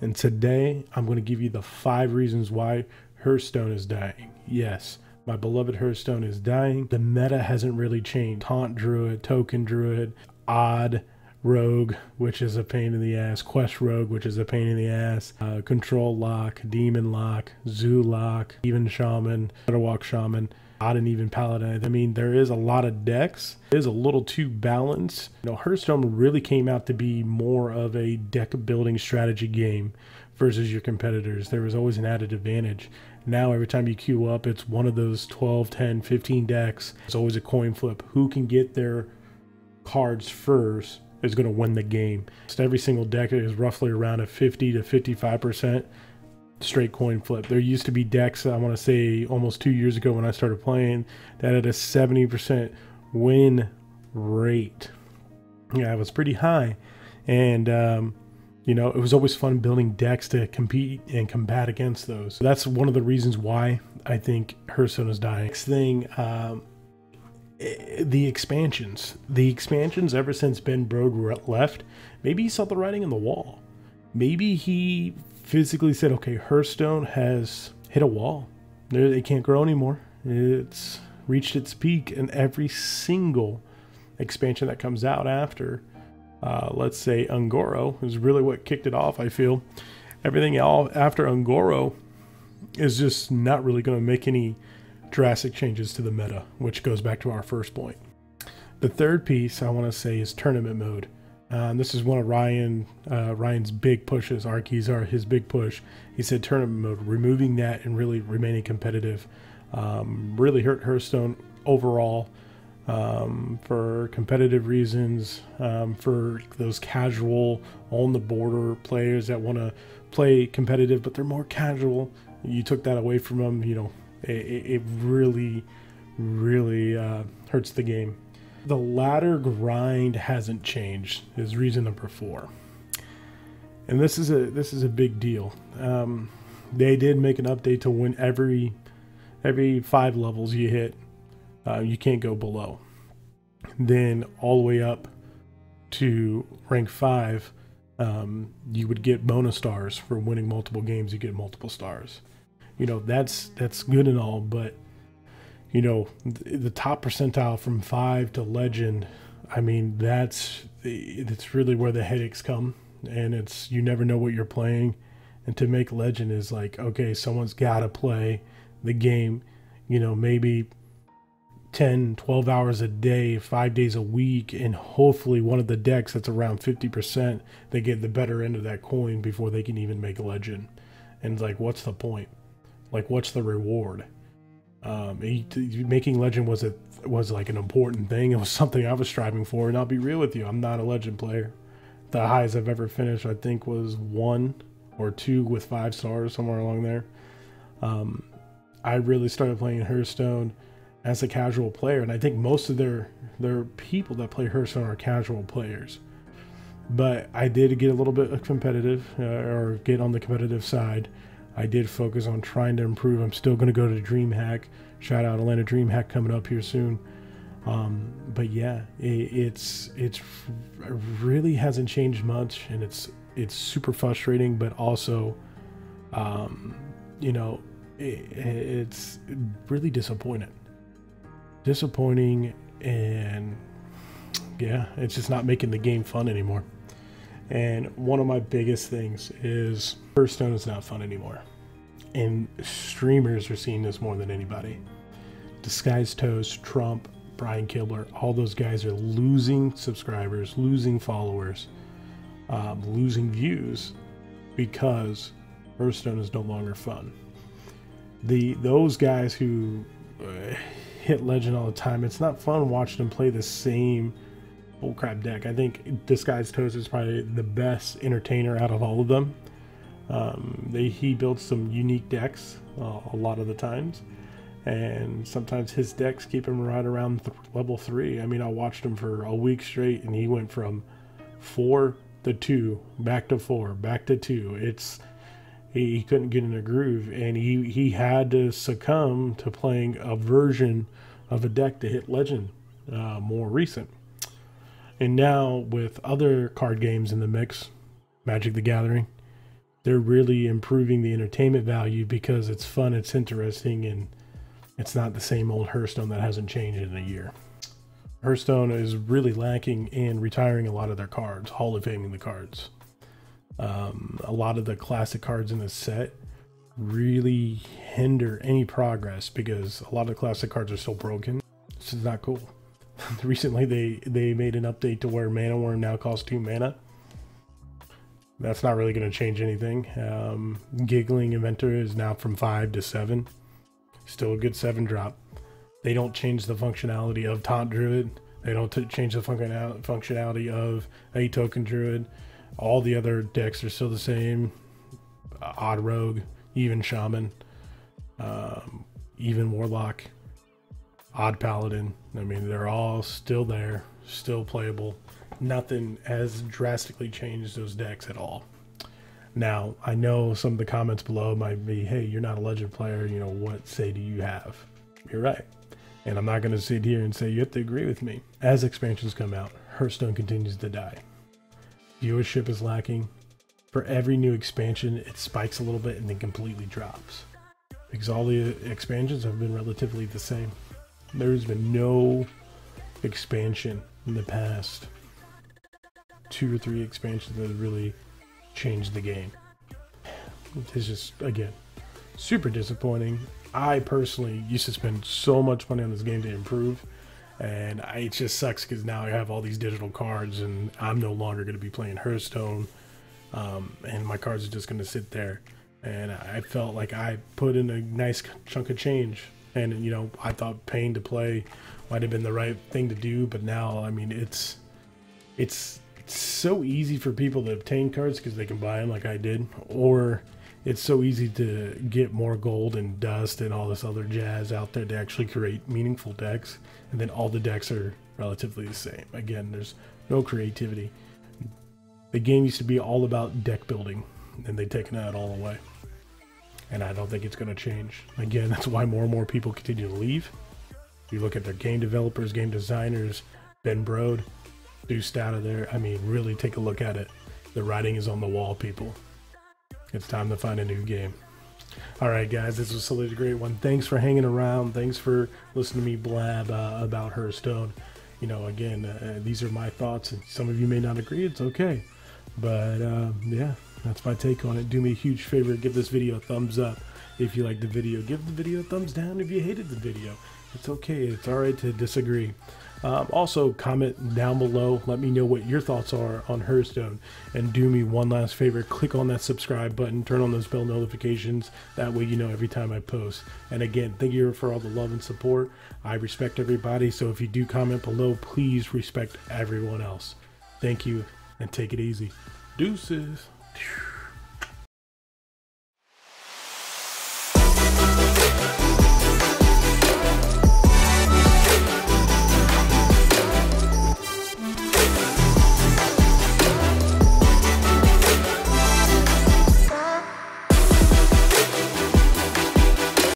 And today I'm going to give you the 5 reasons why Hearthstone is dying. Yes, my beloved Hearthstone is dying. The meta hasn't really changed. Taunt Druid, Token Druid, Odd Rogue, which is a pain in the ass, Quest Rogue, which is a pain in the ass, Control Lock, Demon Lock, Zoo Lock, Even Shaman, Walk Shaman, Odd and Even Paladin. I mean, there is a lot of decks. It is a little too balanced. You know, Hearthstone really came out to be more of a deck building strategy game versus your competitors. There was always an added advantage. Now every time you queue up, it's one of those 12, 10, 15 decks. It's always a coin flip. Who can get their cards first is going to win the game. So every single deck is roughly around a 50 to 55% straight coin flip. There used to be decks, I want to say almost 2 years ago when I started playing, that had a 70% win rate. Yeah, it was pretty high. And you know, it was always fun building decks to compete and combat against those. So that's one of the reasons why I think Hearthstone is dying. Next thing, the expansions. The expansions, ever since Ben Brogue left, maybe he saw the writing on the wall. Maybe he physically said, okay, Hearthstone has hit a wall. They can't grow anymore. It's reached its peak, and every single expansion that comes out after, let's say Ungoro, is really what kicked it off, I feel. Everything after Ungoro is just not really going to make any drastic changes to the meta, which goes back to our first point. The third piece I want to say is tournament mode. This is one of Ryan's big pushes. Arkeys are his big push. He said tournament mode, removing that and really remaining competitive, really hurt Hearthstone overall. For competitive reasons, for those casual on the border players that want to play competitive but they're more casual, you took that away from them. You know, it really hurts the game. The ladder grind hasn't changed is reason number 4, and this is a big deal. They did make an update to when every 5 levels you hit, you can't go below. Then all the way up to rank 5, you would get bonus stars for winning multiple games. You get multiple stars. You know, that's good and all, but you know, the top percentile from 5 to legend, I mean, that's really where the headaches come. And it's, you never know what you're playing. And to make legend is like, okay, someone's got to play the game, you know, maybe 10, 12 hours a day, 5 days a week, and hopefully one of the decks that's around 50%, they get the better end of that coin before they can even make legend. And it's like, what's the point? Like, what's the reward? Making legend was like an important thing. It was something I was striving for, and I'll be real with you, I'm not a legend player. The highest I've ever finished, I think, was 1 or 2 with 5 stars, somewhere along there. I really started playing Hearthstone as a casual player, and I think most of their people that play Hearthstone are casual players. But I did get a little bit competitive, or get on the competitive side. I did focus on trying to improve. I'm still going to go to DreamHack. Shout out Atlanta DreamHack coming up here soon. But yeah, it's really hasn't changed much, and it's super frustrating, but also, you know, it's really disappointing, and yeah, it's just not making the game fun anymore. And one of my biggest things is Hearthstone is not fun anymore. And streamers are seeing this more than anybody. Disguised Toast, Trump, Brian Kibler, all those guys are losing subscribers, losing followers, losing views because Hearthstone is no longer fun. Those guys who hit legend all the time, it's not fun watching them play the same bullcrap deck. I think Disguised Toast is probably the best entertainer out of all of them. He builds some unique decks a lot of the times, and sometimes his decks keep him right around level 3. I mean, I watched him for a week straight, and he went from 4 to 2, back to 4, back to 2. He couldn't get in a groove, and he had to succumb to playing a version of a deck to hit legend, more recent. And now with other card games in the mix, Magic the Gathering, they're really improving the entertainment value because it's fun, it's interesting, and it's not the same old Hearthstone that hasn't changed in a year. Hearthstone is really lacking in retiring a lot of their cards, Hall of Faming the cards. A lot of the classic cards in the set really hinder any progress because a lot of the classic cards are still broken. This is not cool. Recently they made an update to where Mana Worm now costs 2 mana. That's not really going to change anything. Giggling Inventor is now from 5 to 7. Still a good 7 drop. They don't change the functionality of Taunt Druid. They don't change the functionality of a Token Druid. All the other decks are still the same. Odd Rogue, even Shaman, even Warlock, Odd Paladin. I mean, they're all still there, still playable. Nothing has drastically changed those decks at all. Now, I know some of the comments below might be, hey, you're not a Legend player, you know, what say do you have? You're right. And I'm not going to sit here and say you have to agree with me. As expansions come out, Hearthstone continues to die. Viewership is lacking. For every new expansion, it spikes a little bit and then completely drops. Because all the expansions have been relatively the same. There's been no expansion in the past 2 or 3 expansions that have really changed the game. It's just, again, super disappointing. I personally used to spend so much money on this game to improve, and it just sucks because now I have all these digital cards and I'm no longer going to be playing Hearthstone, and my cards are just going to sit there. And I felt like I put in a nice chunk of change, and you know, I thought paying to play might have been the right thing to do, but now, I mean, it's so easy for people to obtain cards because they can buy them like I did, or it's so easy to get more gold and dust and all this other jazz out there to actually create meaningful decks, and then all the decks are relatively the same. Again, there's no creativity. The game used to be all about deck building, and they've taken that all away. And I don't think it's going to change. Again, that's why more and more people continue to leave. You look at their game developers, game designers, Ben Brode, deuced out of there. I mean, really take a look at it. The writing is on the wall, people. It's time to find a new game. All right, guys, this was a great one. Thanks for hanging around. Thanks for listening to me blab about Hearthstone. You know, again, these are my thoughts, and some of you may not agree. It's okay. But, yeah, that's my take on it. Do me a huge favor. Give this video a thumbs up if you liked the video. Give the video a thumbs down if you hated the video. It's okay. It's all right to disagree. Also, comment down below. Let me know what your thoughts are on Hearthstone. And do me one last favor. Click on that subscribe button. Turn on those bell notifications. That way you know every time I post. And again, thank you for all the love and support. I respect everybody. So if you do comment below, please respect everyone else. Thank you and take it easy. Deuces.